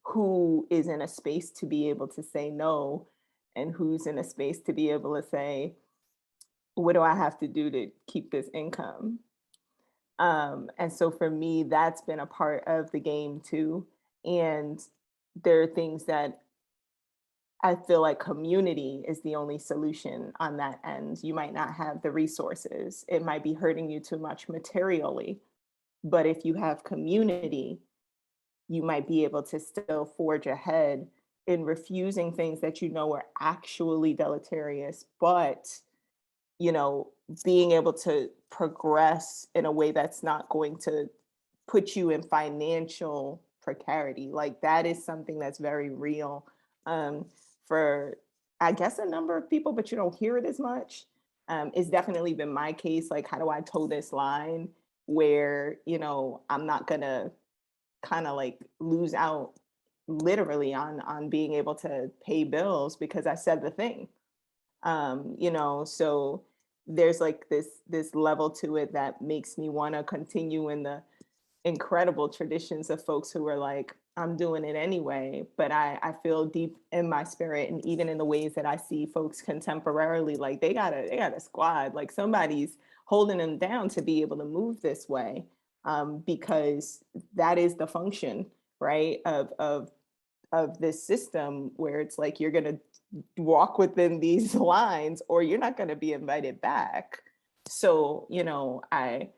who is in a space to be able to say no, and who's in a space to be able to say, what do I have to do to keep this income? And so for me, that's been a part of the game too. And there are things that I feel like community is the only solution on that end. You might not have the resources. It might be hurting you too much materially. But if you have community, you might be able to still forge ahead in refusing things that you know are actually deleterious, but being able to progress in a way that's not going to put you in financial precarity. Like that is something that's very real um, for, I guess, a number of people, but you don't hear it as much. It's definitely been my case. Like, how do I toe this line where, I'm not gonna kind of like lose out literally on being able to pay bills because I said the thing. So there's like this level to it that makes me want to continue in the incredible traditions of folks who are like, I'm doing it anyway. But I feel deep in my spirit, and even in the ways that I see folks contemporarily, like they got a squad, like somebody's holding them down to be able to move this way, because that is the function, right, of this system, where it's like you're going to walk within these lines or you're not going to be invited back. So I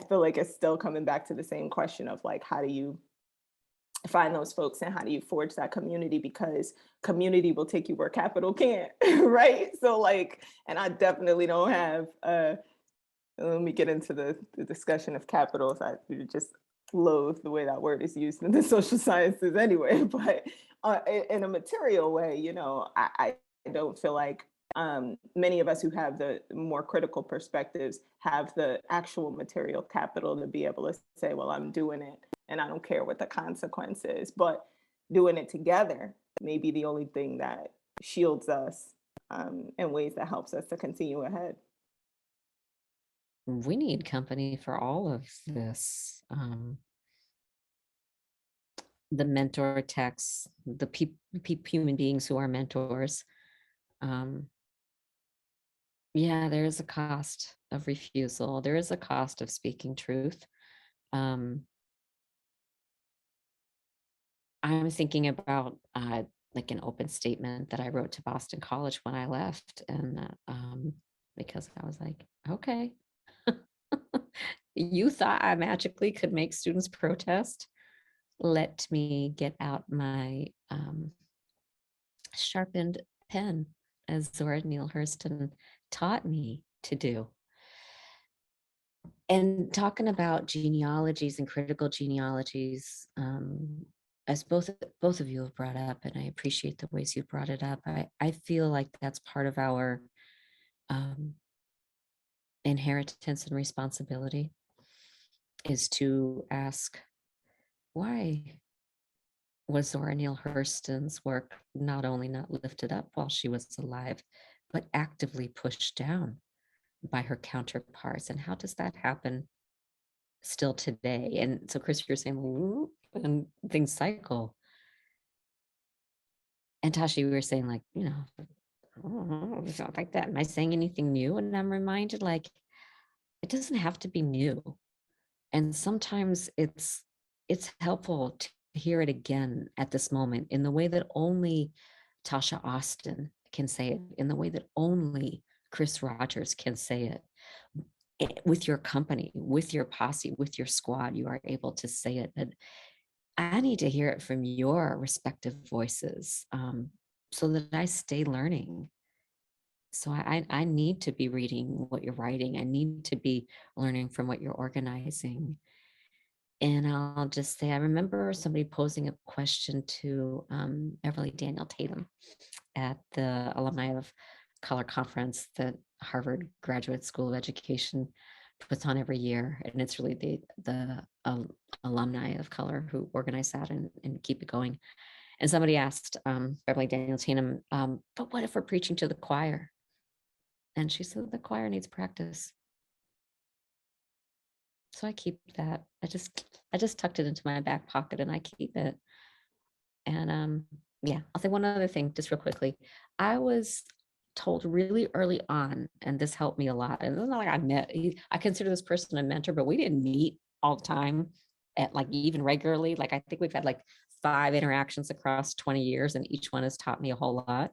feel like it's still coming back to the same question of like, how do you find those folks and how do you forge that community? Because community will take you where capital can't. Right. So like, and I definitely don't have let me get into the discussion of capitals. I just loathe the way that word is used in the social sciences anyway. But in a material way, I don't feel like many of us who have the more critical perspectives have the actual material capital to be able to say, well, I'm doing it and I don't care what the consequence is. But doing it together may be the only thing that shields us in ways that helps us to continue ahead. We need company for all of this. The mentor texts, the human beings who are mentors. Yeah, there is a cost of refusal. There is a cost of speaking truth. I'm thinking about like an open statement that I wrote to Boston College when I left, and because I was like, okay, you thought I magically could make students protest? Let me get out my sharpened pen, as Zora Neale Hurston taught me to do. And talking about genealogies and critical genealogies, as both of you have brought up, and I appreciate the ways you brought it up, I feel like that's part of our inheritance and responsibility, is to ask, why was Zora Neale Hurston's work not only not lifted up while she was alive, but actively pushed down by her counterparts? And how does that happen still today? And so, Chris, you're saying, and things cycle. And Tasha, you were saying, like, it's not like that. Am I saying anything new? And I'm reminded, like, it doesn't have to be new. And sometimes it's helpful to hear it again at this moment in the way that only Tasha Austin can say it, in the way that only Chris Rogers can say it. With your company, with your posse, with your squad, you are able to say it. But I need to hear it from your respective voices, so that I stay learning. So I need to be reading what you're writing. I need to be learning from what you're organizing. And I'll just say, I remember somebody posing a question to Beverly Daniel Tatum at the Alumni of Color Conference that Harvard Graduate School of Education puts on every year. And it's really the alumni of color who organize that and keep it going. And somebody asked Beverly Daniel Tatum, but what if we're preaching to the choir? And she said, the choir needs practice. So I keep that. I just tucked it into my back pocket and I keep it. And yeah, I'll say one other thing just real quickly. I was told really early on, and this helped me a lot. And it's not like I consider this person a mentor, but we didn't meet all the time at like even regularly. Like I think we've had like 5 interactions across 20 years, and each one has taught me a whole lot.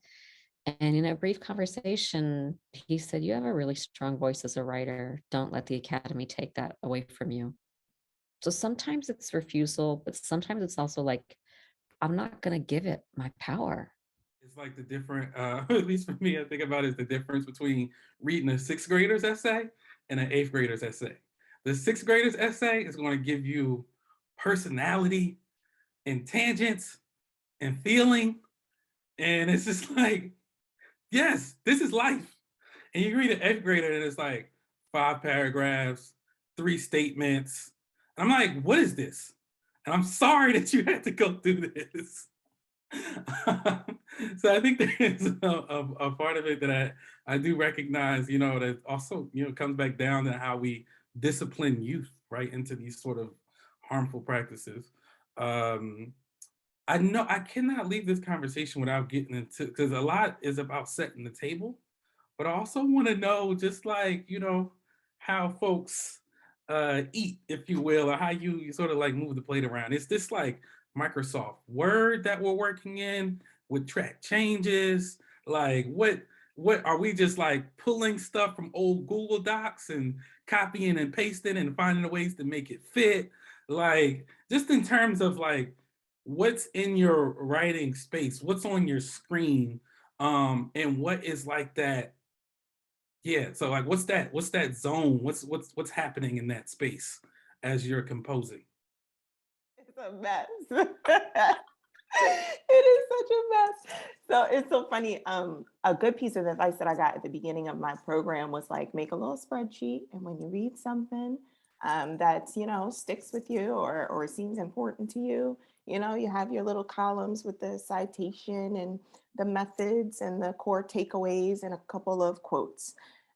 And in a brief conversation, he said, "You have a really strong voice as a writer. Don't let the academy take that away from you." So sometimes it's refusal, but sometimes it's also like, I'm not going to give it my power. It's like the different, at least for me, I think about it, is the difference between reading a sixth grader's essay and an eighth grader's essay. The sixth grader's essay is going to give you personality and tangents and feeling. And it's just like, yes, this is life. And you read an eighth grader and it's like 5 paragraphs, 3 statements. And I'm like, what is this? And I'm sorry that you had to go through this. So I think there's a part of it that I do recognize, that also, comes back down to how we discipline youth, right, into these sort of harmful practices. I know I cannot leave this conversation without getting into, because a lot is about setting the table, but I also want to know just like, how folks eat, if you will, or how you sort of like move the plate around. Is this like Microsoft Word that we're working in with track changes? Like what are we just like pulling stuff from old Google Docs and copying and pasting and finding ways to make it fit? Like just in terms of like what's in your writing space, what's on your screen, and what is like that. Yeah, so like what's that zone? What's happening in that space as you're composing? It's a mess. It is such a mess. So it's so funny. A good piece of advice that I got at the beginning of my program was like, make a little spreadsheet, and when you read something that sticks with you or seems important to you, you have your little columns with the citation and the methods and the core takeaways and a couple of quotes.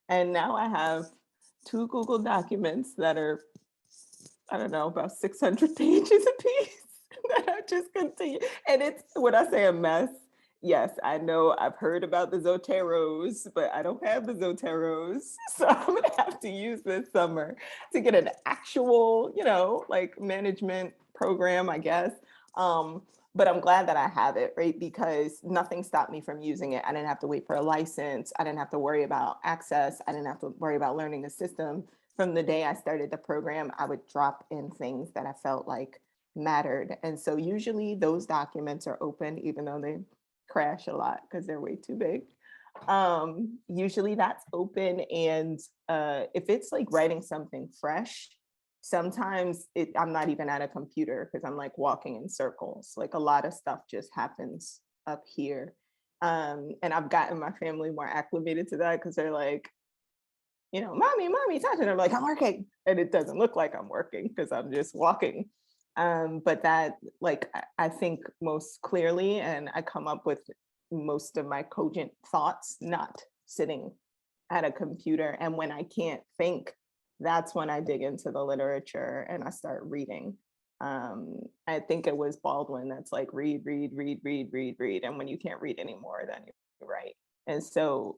And now I have 2 Google documents that are, I don't know, about 600 pages a piece that I just continue. And it's, when I say a mess, yes, I know I've heard about the Zoteros, but I don't have the Zoteros. So I'm going to have to use this summer to get an actual, like management program, I guess. But I'm glad that I have it, right? Because nothing stopped me from using it. I didn't have to wait for a license. I didn't have to worry about access. I didn't have to worry about learning the system. From the day I started the program, I would drop in things that I felt like mattered. And so usually those documents are open, even though they crash a lot because they're way too big. Usually that's open. And if it's like writing something fresh, sometimes I'm not even at a computer because I'm like walking in circles. Like a lot of stuff just happens up here. And I've gotten my family more acclimated to that because they're like, mommy, Tasha. And I'm like, I'm working. And it doesn't look like I'm working because I'm just walking. But that, like, I think most clearly, and I come up with most of my cogent thoughts not sitting at a computer. And when I can't think, that's when I dig into the literature and I start reading. I think it was Baldwin that's like, read. And when you can't read anymore, then you write. And so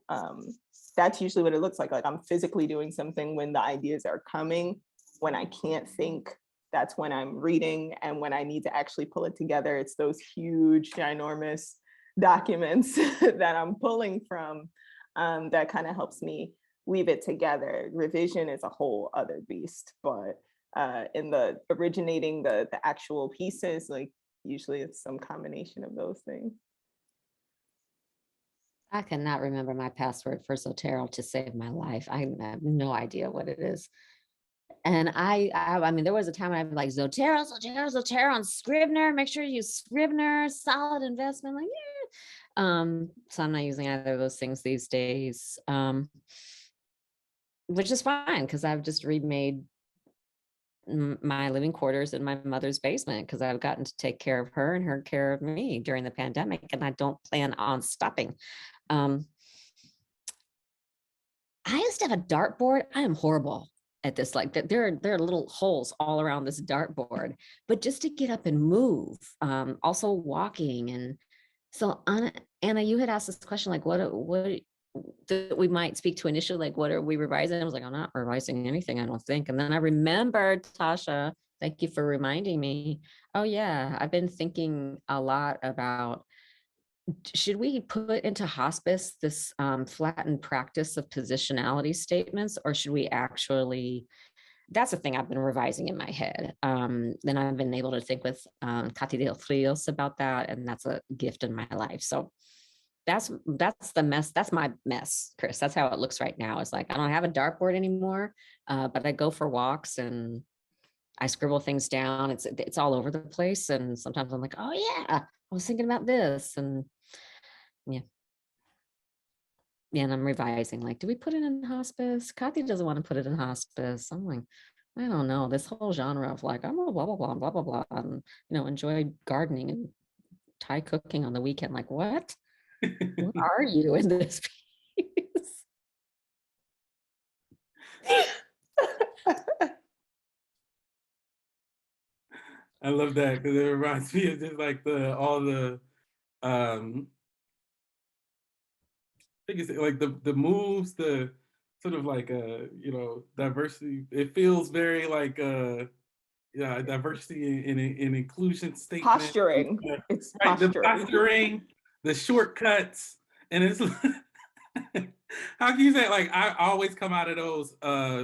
that's usually what it looks like. Like I'm physically doing something when the ideas are coming. When I can't think, that's when I'm reading. And when I need to actually pull it together, it's those huge, ginormous documents that I'm pulling from that kind of helps me weave it together. Revision is a whole other beast, but in the originating the actual pieces, like usually it's some combination of those things. I cannot remember my password for Zotero to save my life. I have no idea what it is. And I mean, there was a time when I'd be like, Zotero on Scrivener. Make sure you use Scrivener, solid investment. Like, yeah. So I'm not using either of those things these days, which is fine because I've just remade my living quarters in my mother's basement because I've gotten to take care of her and her care of me during the pandemic, and I don't plan on stopping. I used to have a dartboard. I am horrible at this, like that there are little holes all around this dartboard, but just to get up and move, also walking. And so Anna, you had asked this question, like what that we might speak to initially, like what are we revising? I was like, I'm not revising anything, I don't think. And then I remembered, Tasha, thank you for reminding me. Oh yeah, I've been thinking a lot about, should we put into hospice this flattened practice of positionality statements, or should we actually, that's the thing I've been revising in my head. Then I've been able to think with Katy del Rios about that, and that's a gift in my life. So that's the mess. That's my mess, Chris. That's how it looks right now. It's like, I don't have a dartboard anymore, but I go for walks and I scribble things down. It's all over the place. And sometimes I'm like, oh yeah, I was thinking about this. And yeah. Yeah, and I'm revising, like, do we put it in hospice? Kathy doesn't want to put it in hospice. I'm like, I don't know, this whole genre of like, I'm a blah, blah, blah, blah, blah, blah, and, enjoy gardening and Thai cooking on the weekend. Like, what are you in this piece? I love that because it reminds me of just like all the I think it's like the moves, the sort of like diversity. It feels very like diversity and inclusion statement. Posturing. It's right, posturing. the posturing, the shortcuts, and it's how can you say, like, I always come out of those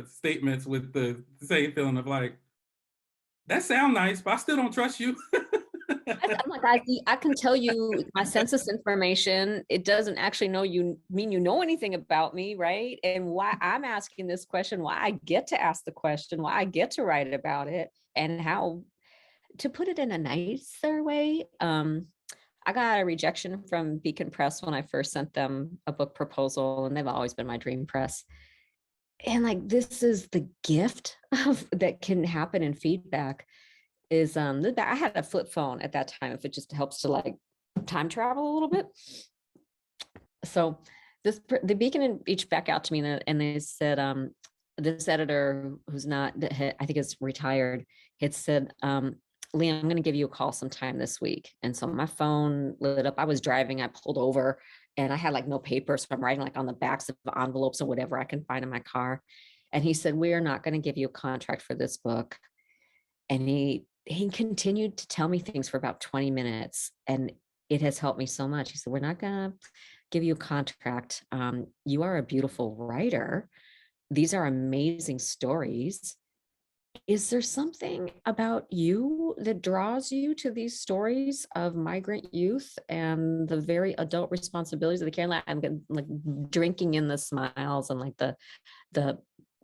statements with the same feeling of like, that sounds nice, but I still don't trust you. I'm like, I can tell you my census information. It doesn't actually mean you know anything about me, right? And why I'm asking this question, why I get to ask the question, why I get to write about it, and how to put it in a nicer way. I got a rejection from Beacon Press when I first sent them a book proposal, and they've always been my dream press. And like, this is the gift that can happen in feedback. Is I had a flip phone at that time, if it just helps to like time travel a little bit. So the Beacon reached back out to me, and they said, this editor who's not, I think is retired, had said, Leigh, I'm going to give you a call sometime this week. And so my phone lit up. I was driving, I pulled over, and I had like no paper, so I'm writing like on the backs of envelopes or whatever I can find in my car. And he said, we are not going to give you a contract for this book. And he continued to tell me things for about 20 minutes, and it has helped me so much. He said, we're not going to give you a contract. You are a beautiful writer. These are amazing stories. Is there something about you that draws you to these stories of migrant youth and the very adult responsibilities of the care? I'm like drinking in the smiles and like the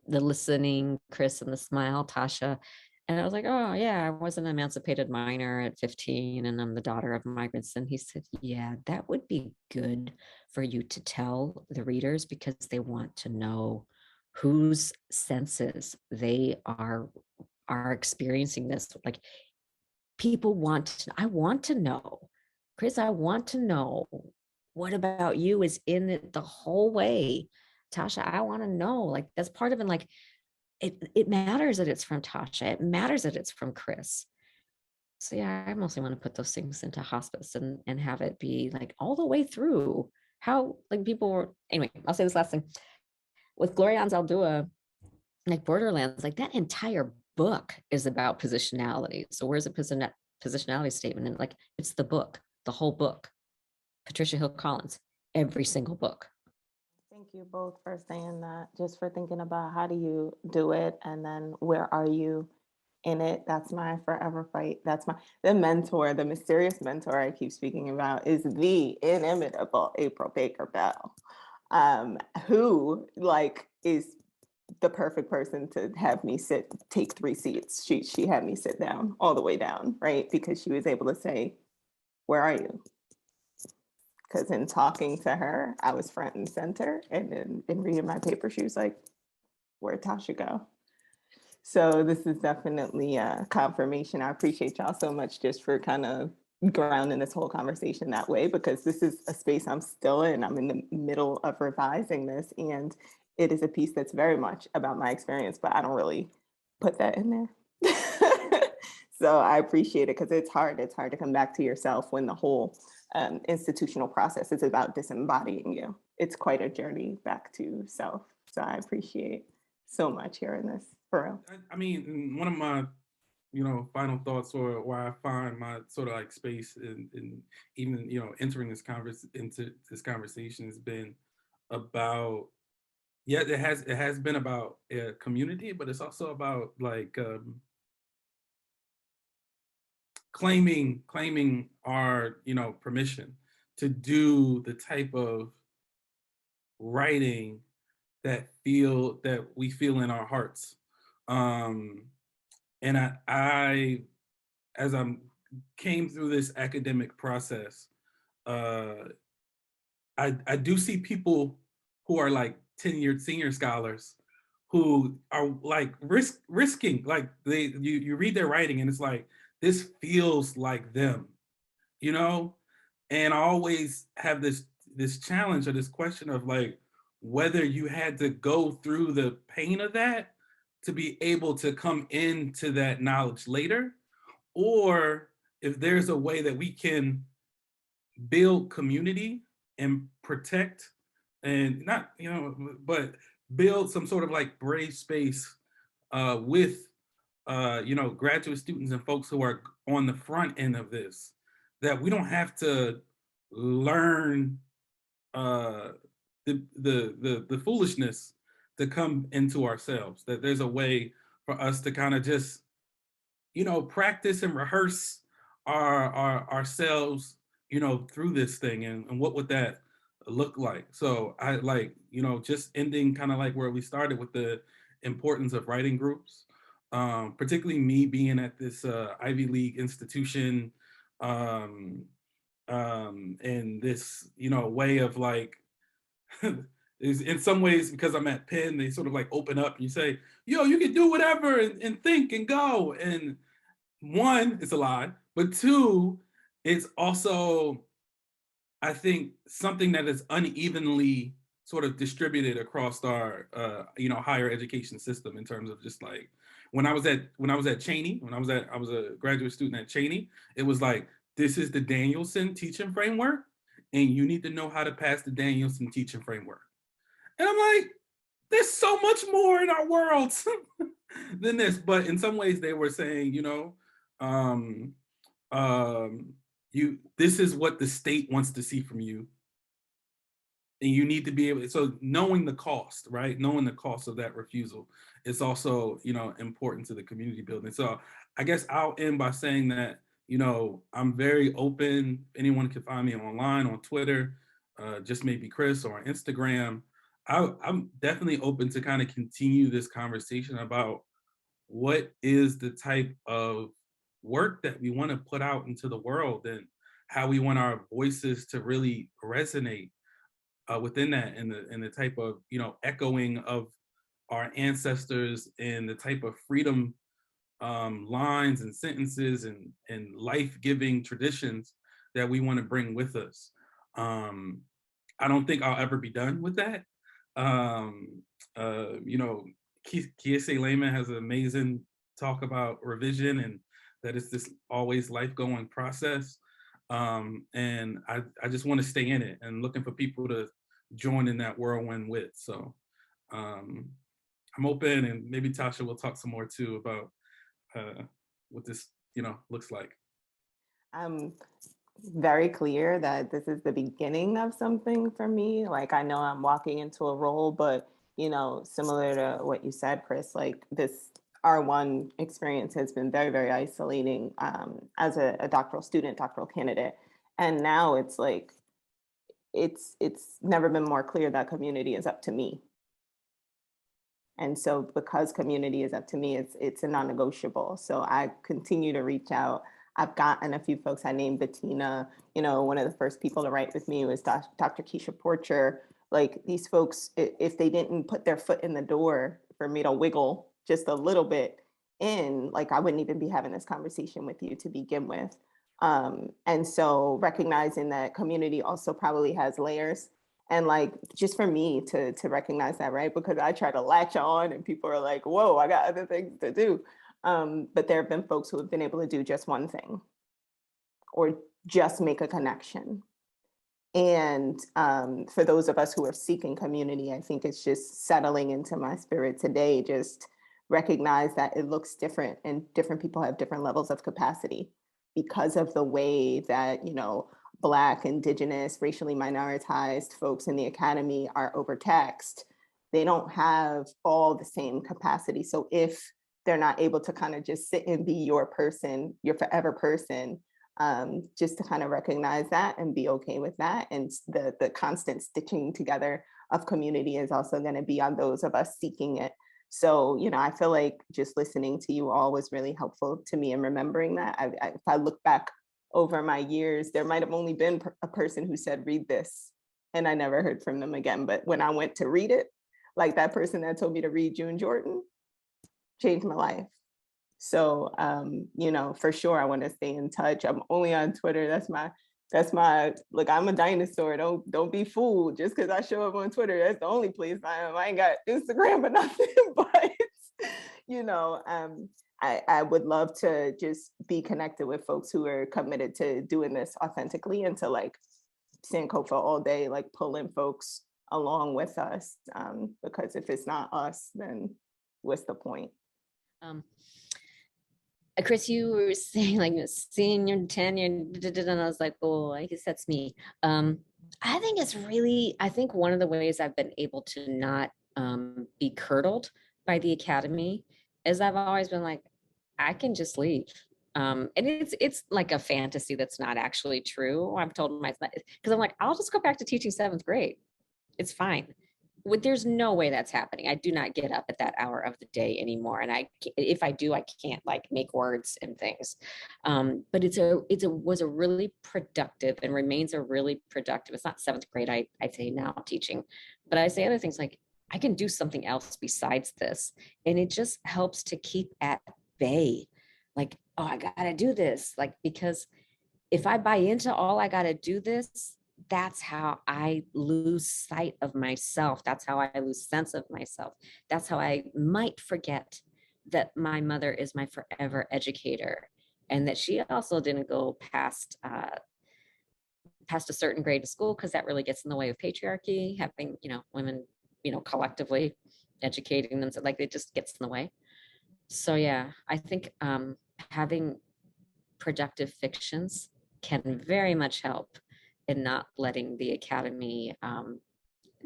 listening, Chris, and the smile, Tasha. And I was like, oh yeah, I was an emancipated minor at 15 and I'm the daughter of migrants. And he said, yeah, that would be good for you to tell the readers, because they want to know whose senses they are experiencing this. Like, people I want to know, Chris, I want to know what about you is in it the whole way. Tasha, I want to know, like, that's part of it. Like, it matters that it's from Tasha. It matters that it's from Chris. So yeah, I mostly want to put those things into hospice and have it be like all the way through how like people were. Anyway, I'll say this last thing. With Gloria Anzaldúa, like Borderlands, like that entire book is about positionality. So where's the positionality statement? And like, it's the book, the whole book. Patricia Hill Collins, every single book. Thank you both for saying that, just for thinking about how do you do it, and then where are you in it. That's my forever fight. That's the mentor, the mysterious mentor I keep speaking about is the inimitable April Baker Bell, who like is the perfect person to have me take 3 seats. She had me sit down, all the way down, right? Because she was able to say, where are you? Because in talking to her, I was front and center. And in reading my paper, she was like, where'd Tasha go? So this is definitely a confirmation. I appreciate y'all so much just for kind of grounding this whole conversation that way, because this is a space I'm still in. I'm in the middle of revising this, and it is a piece that's very much about my experience, but I don't really put that in there. So I appreciate it because it's hard. It's hard to come back to yourself when the whole institutional process is about disembodying you. It's quite a journey back to self. So I appreciate so much hearing this, for real. I mean, one of my, final thoughts, or where I find my sort of like space in even, entering into this conversation has been about, yeah, it has been about community, but it's also about like claiming our, permission to do the type of writing that we feel in our hearts. And I as I came through this academic process, I do see people who are like tenured senior scholars who are like risking, like you read their writing and it's like, this feels like them, you know? And I always have this challenge or this question of like, whether you had to go through the pain of that to be able to come into that knowledge later, or if there's a way that we can build community and protect and not, but build some sort of like brave space with graduate students and folks who are on the front end of this, that we don't have to learn the foolishness to come into ourselves, that there's a way for us to kind of just, practice and rehearse ourselves, through this thing, and what would that look like. So I like, just ending kind of like where we started with the importance of writing groups, particularly me being at this Ivy League institution, and this, way of like, is in some ways, because I'm at Penn, they sort of like open up and you say, yo, you can do whatever and think and go. And one, it's a lie, but two, it's also, I think, something that is unevenly sort of distributed across our higher education system, in terms of just like, when I was at Cheney, I was a graduate student at Cheney, it was like, this is the Danielson teaching framework and you need to know how to pass the Danielson teaching framework. And I'm like, there's so much more in our world than this. But in some ways they were saying, this is what the state wants to see from you. And you need to be able, so knowing the cost, right? Knowing the cost of that refusal is also, important to the community building. So I guess I'll end by saying that, I'm very open. Anyone can find me online on Twitter, just maybe Chris, or on Instagram. I'm definitely open to kind of continue this conversation about what is the type of work that we want to put out into the world, and how we want our voices to really resonate within that, and the type of, echoing of our ancestors, and the type of freedom lines and sentences and life-giving traditions that we want to bring with us. I don't think I'll ever be done with that. Kiese Layman has an amazing talk about revision, and that it's this always life-going process. And I just want to stay in it, and looking for people to join in that whirlwind with. So I'm open, and maybe Tasha will talk some more too about what this, looks like. I'm very clear that this is the beginning of something for me. Like, I know I'm walking into a role, but, similar to what you said, Chris, like this R1 experience has been very, very isolating as a doctoral student, doctoral candidate. And now it's like, it's never been more clear that community is up to me. And so because community is up to me, it's a non-negotiable. So I continue to reach out. I've gotten a few folks. I named Bettina, one of the first people to write with me was Dr. Keisha Porcher. Like, these folks, if they didn't put their foot in the door for me to wiggle just a little bit in, like, I wouldn't even be having this conversation with you to begin with. And so recognizing that community also probably has layers, And like, just for me to recognize that, right? Because I try to latch on and people are like, whoa, I got other things to do. But there have been folks who have been able to do just one thing or just make a connection. And for those of us who are seeking community, I think it's just settling into my spirit today, just recognize that it looks different and different people have different levels of capacity because of the way that, you know, Black, Indigenous, racially minoritized folks in the academy are overtaxed. They don't have all the same capacity. So if they're not able to kind of just sit and be your person, your forever person, just to kind of recognize that and be okay with that. And the constant stitching together of community is also going to be on those of us seeking it. So, you know, I feel like just listening to you all was really helpful to me in remembering that. If I look back over my years, there might have only been a person who said, read this, and I never heard from them again. But when I went to read it, like that person that told me to read June Jordan, changed my life. So, you know, for sure, I want to stay in touch. I'm only on Twitter. That's my, look, I'm a dinosaur. Don't be fooled. Just because I show up on Twitter, that's the only place I am. I ain't got Instagram or nothing, but, you know, I would love to just be connected with folks who are committed to doing this authentically and to like Sankofa all day, like pulling folks along with us. Because if it's not us, then what's the point? Chris, you were saying like senior tenure, and I was like, oh, I guess that's me. I think one of the ways I've been able to not be curdled by the academy is I've always been like, I can just leave. And it's like a fantasy that's not actually true. I've told myself, because I'm like, I'll just go back to teaching 7th grade. It's fine. There's no way that's happening. I do not get up at that hour of the day anymore. And if I do, I can't like make words and things. But was a really productive and remains a really productive. It's not 7th grade, I say now teaching, but I say other things like I can do something else besides this. And it just helps to keep at bay. Like, oh, I gotta do this. Like, because if I buy into all I gotta do this, that's how I lose sight of myself. That's how I lose sense of myself. That's how I might forget that my mother is my forever educator and that she also didn't go past a certain grade of school, because that really gets in the way of patriarchy, having, you know, women, you know, collectively educating them. So like it just gets in the way. So yeah, I think having productive fictions can very much help in not letting the academy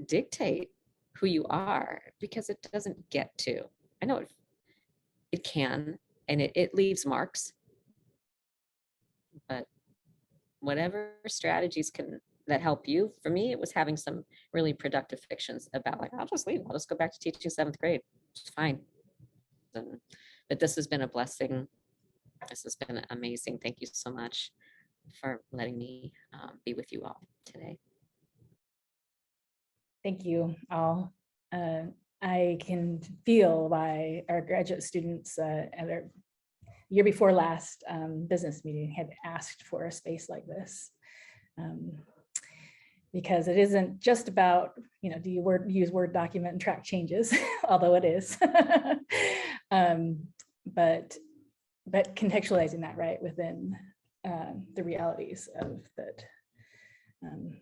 dictate who you are, because it doesn't get to. I know it can, and it leaves marks, but whatever strategies that help you. For me, it was having some really productive fictions about like, I'll just leave. I'll just go back to teaching 7th grade. It's fine. But this has been a blessing. This has been amazing. Thank you so much for letting me be with you all today. Thank you all. I can feel why our graduate students at our year before last business meeting had asked for a space like this. Because it isn't just about, you know, do you use Word document and track changes, although it is, but contextualizing that right within the realities of that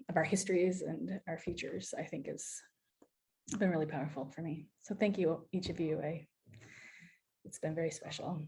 of our histories and our futures, I think has been really powerful for me. So thank you, each of you. It's been very special.